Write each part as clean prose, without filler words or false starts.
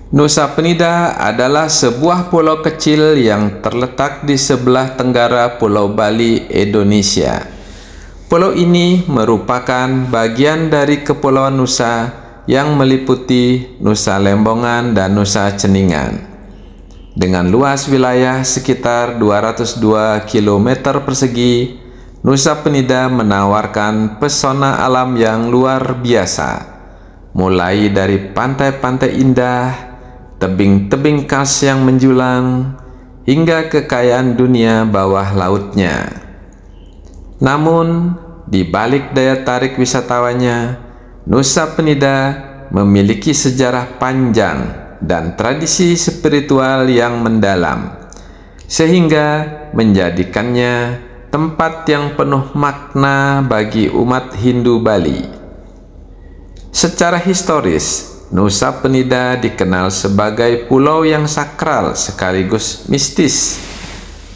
Nusa Penida adalah sebuah pulau kecil yang terletak di sebelah tenggara Pulau Bali, Indonesia. Pulau ini merupakan bagian dari Kepulauan Nusa yang meliputi Nusa Lembongan dan Nusa Ceningan. Dengan luas wilayah sekitar 202 km persegi, Nusa Penida menawarkan pesona alam yang luar biasa, mulai dari pantai-pantai indah, tebing-tebing kars yang menjulang, hingga kekayaan dunia bawah lautnya. Namun, di balik daya tarik wisatawannya, Nusa Penida memiliki sejarah panjang dan tradisi spiritual yang mendalam, sehingga menjadikannya tempat yang penuh makna bagi umat Hindu Bali. Secara historis, Nusa Penida dikenal sebagai pulau yang sakral sekaligus mistis.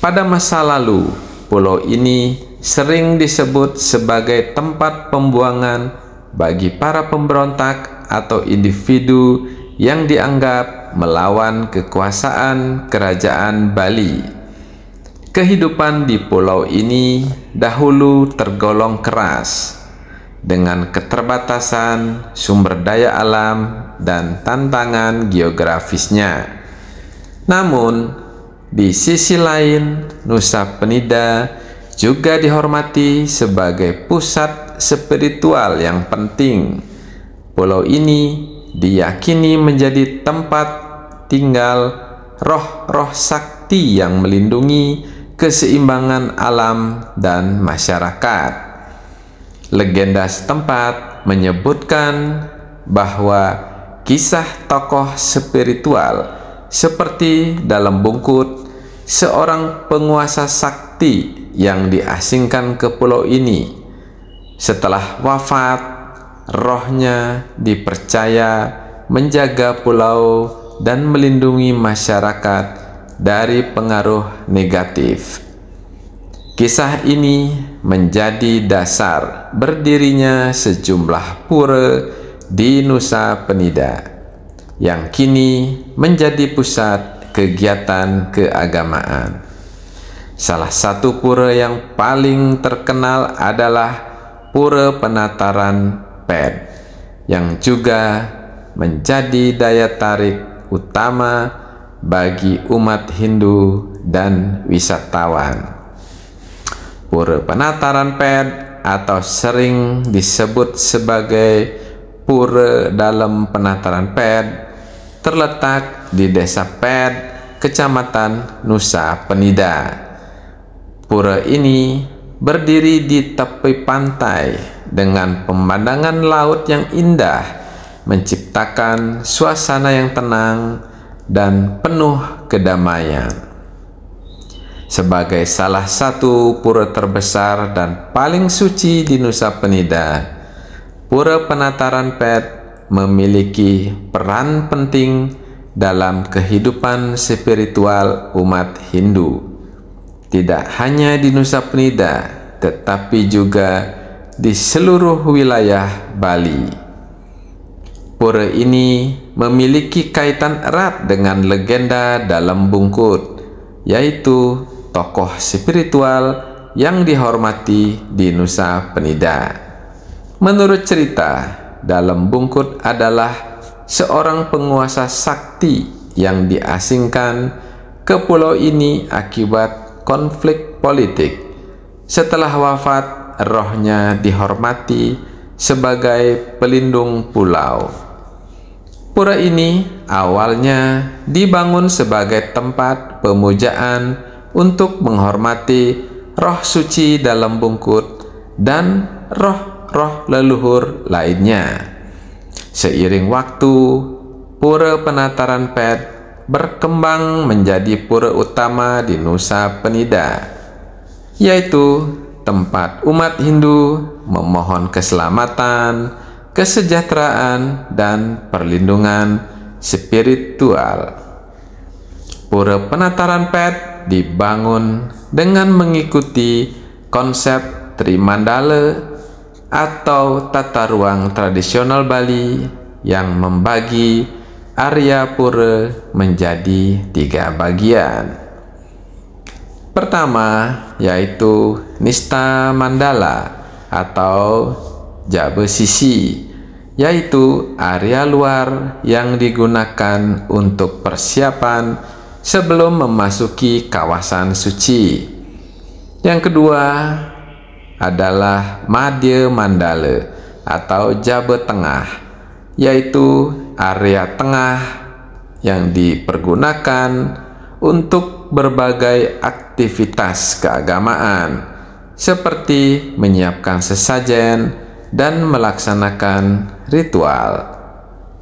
Pada masa lalu, pulau ini sering disebut sebagai tempat pembuangan bagi para pemberontak atau individu yang dianggap melawan kekuasaan kerajaan Bali. Kehidupan di pulau ini dahulu tergolong keras, dengan keterbatasan sumber daya alam dan tantangan geografisnya. Namun, di sisi lain, Nusa Penida juga dihormati sebagai pusat spiritual yang penting. Pulau ini diyakini menjadi tempat tinggal roh-roh sakti yang melindungi keseimbangan alam dan masyarakat. Legenda setempat menyebutkan bahwa kisah tokoh spiritual seperti Dalam Bungkut, seorang penguasa sakti yang diasingkan ke pulau ini. Setelah wafat, rohnya dipercaya menjaga pulau dan melindungi masyarakat dari pengaruh negatif. Kisah ini menjadi dasar berdirinya sejumlah pura di Nusa Penida yang kini menjadi pusat kegiatan keagamaan. Salah satu pura yang paling terkenal adalah Pura Penataran Pet, yang juga menjadi daya tarik utama bagi umat Hindu dan wisatawan. Pura Penataran Pet atau sering disebut sebagai Pura Dalam Penataran Pet terletak di Desa Pet, Kecamatan Nusa Penida. Pura ini berdiri di tepi pantai dengan pemandangan laut yang indah, menciptakan suasana yang tenang dan penuh kedamaian. Sebagai salah satu pura terbesar dan paling suci di Nusa Penida, Pura Penataran Pet memiliki peran penting dalam kehidupan spiritual umat Hindu. Tidak hanya di Nusa Penida, tetapi juga di seluruh wilayah Bali. Pura ini memiliki kaitan erat dengan legenda Dalam Bungkut, yaitu tokoh spiritual yang dihormati di Nusa Penida. Menurut cerita, Dalam Bungkut adalah seorang penguasa sakti yang diasingkan ke pulau ini akibat konflik politik. Setelah wafat, rohnya dihormati sebagai pelindung pulau. Pura ini awalnya dibangun sebagai tempat pemujaan untuk menghormati roh suci Dalam Bungkut dan roh-roh leluhur lainnya. Seiring waktu, Pura Penataran Pet berkembang menjadi pura utama di Nusa Penida, yaitu tempat umat Hindu memohon keselamatan, kesejahteraan, dan perlindungan spiritual. Pura Penataran Pet dibangun dengan mengikuti konsep Trimandala atau tata ruang tradisional Bali yang membagi area pura menjadi 3 bagian. Pertama yaitu Nista Mandala atau Jaba Sisi, yaitu area luar yang digunakan untuk persiapan sebelum memasuki kawasan suci. Yang kedua adalah Madhya Mandala atau Jaba Tengah, yaitu area tengah yang dipergunakan untuk berbagai aktivitas keagamaan seperti menyiapkan sesajen dan melaksanakan ritual.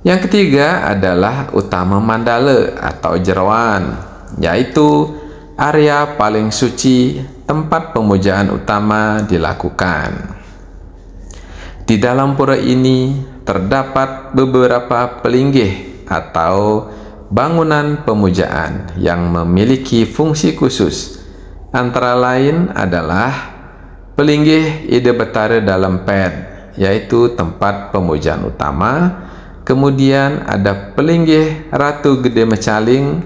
Yang ketiga adalah Utama Mandala atau Jerawan, yaitu area paling suci tempat pemujaan utama dilakukan. Di dalam pura ini terdapat beberapa pelinggih atau bangunan pemujaan yang memiliki fungsi khusus. Antara lain adalah pelinggih Ida Betara dalam Ped, yaitu tempat pemujaan utama. Kemudian ada pelinggih Ratu Gede Mecaling,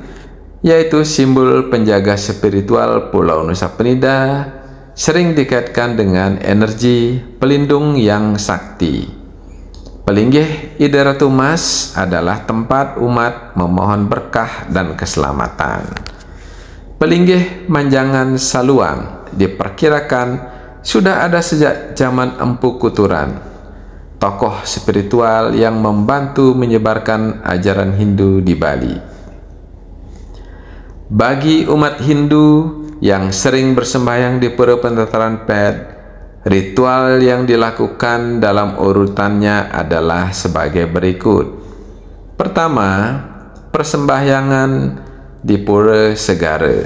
yaitu simbol penjaga spiritual Pulau Nusa Penida, sering dikaitkan dengan energi pelindung yang sakti. Pelinggih Ida Ratu Mas adalah tempat umat memohon berkah dan keselamatan. Pelinggih Manjangan Saluang diperkirakan sudah ada sejak zaman Empu Kuturan, tokoh spiritual yang membantu menyebarkan ajaran Hindu di Bali. Bagi umat Hindu yang sering bersembahyang di Pura Pendataran Ped, ritual yang dilakukan dalam urutannya adalah sebagai berikut. Pertama, persembahyangan di Pura Segara,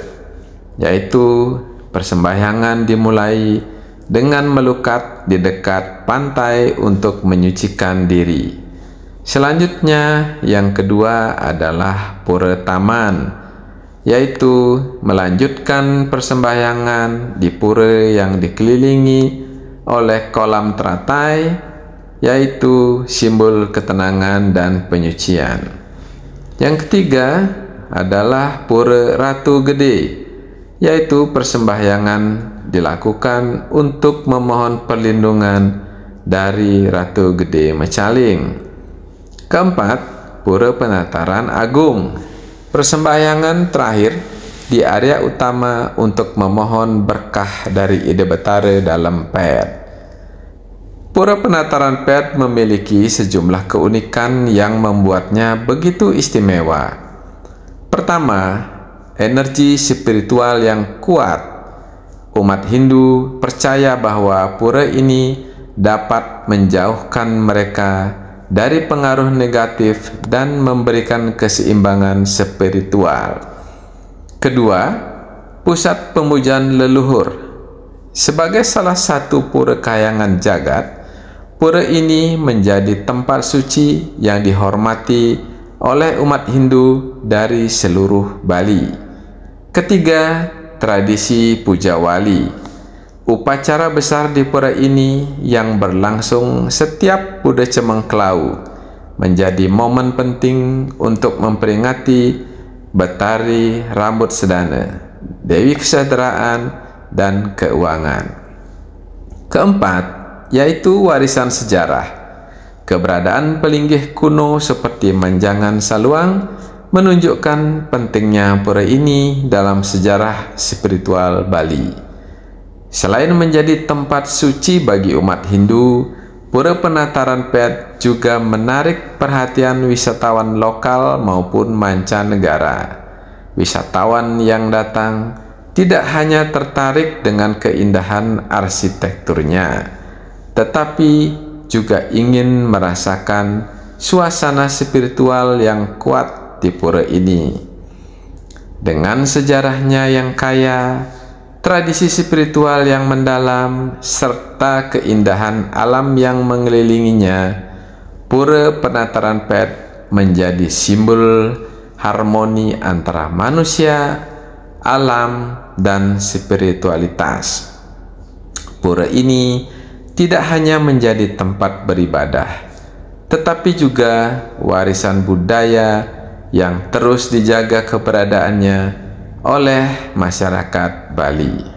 yaitu persembahyangan dimulai dengan melukat di dekat pantai untuk menyucikan diri. Selanjutnya, yang kedua adalah Pura Taman, yaitu melanjutkan persembahyangan di pura yang dikelilingi oleh kolam teratai, yaitu simbol ketenangan dan penyucian. Yang ketiga adalah Pura Ratu Gede, yaitu persembahyangan dilakukan untuk memohon perlindungan dari Ratu Gede Mecaling. Keempat, Pura Penataran Agung, persembahyangan terakhir di area utama untuk memohon berkah dari Ida Betara dalam Ped. Pura Penataran Ped memiliki sejumlah keunikan yang membuatnya begitu istimewa. Pertama, energi spiritual yang kuat. Umat Hindu percaya bahwa pura ini dapat menjauhkan mereka dari pengaruh negatif dan memberikan keseimbangan spiritual. Kedua, pusat pemujaan leluhur. Sebagai salah satu pura kayangan jagat, pura ini menjadi tempat suci yang dihormati oleh umat Hindu dari seluruh Bali. Ketiga, tradisi puja wali. Upacara besar di pura ini yang berlangsung setiap Buddha Cemengklau menjadi momen penting untuk memperingati Betari Rambut Sedana, Dewi Kesejahteraan dan Keuangan. Keempat, yaitu warisan sejarah. Keberadaan pelinggih kuno seperti Manjangan Saluang menunjukkan pentingnya pura ini dalam sejarah spiritual Bali. Selain menjadi tempat suci bagi umat Hindu, Pura Penataran Ped juga menarik perhatian wisatawan lokal maupun mancanegara. Wisatawan yang datang tidak hanya tertarik dengan keindahan arsitekturnya, tetapi juga ingin merasakan suasana spiritual yang kuat di pura ini. Dengan sejarahnya yang kaya, tradisi spiritual yang mendalam, serta keindahan alam yang mengelilinginya, Pura Penataran Ped menjadi simbol harmoni antara manusia, alam, dan spiritualitas. Pura ini tidak hanya menjadi tempat beribadah, tetapi juga warisan budaya yang terus dijaga keberadaannya oleh masyarakat Bali.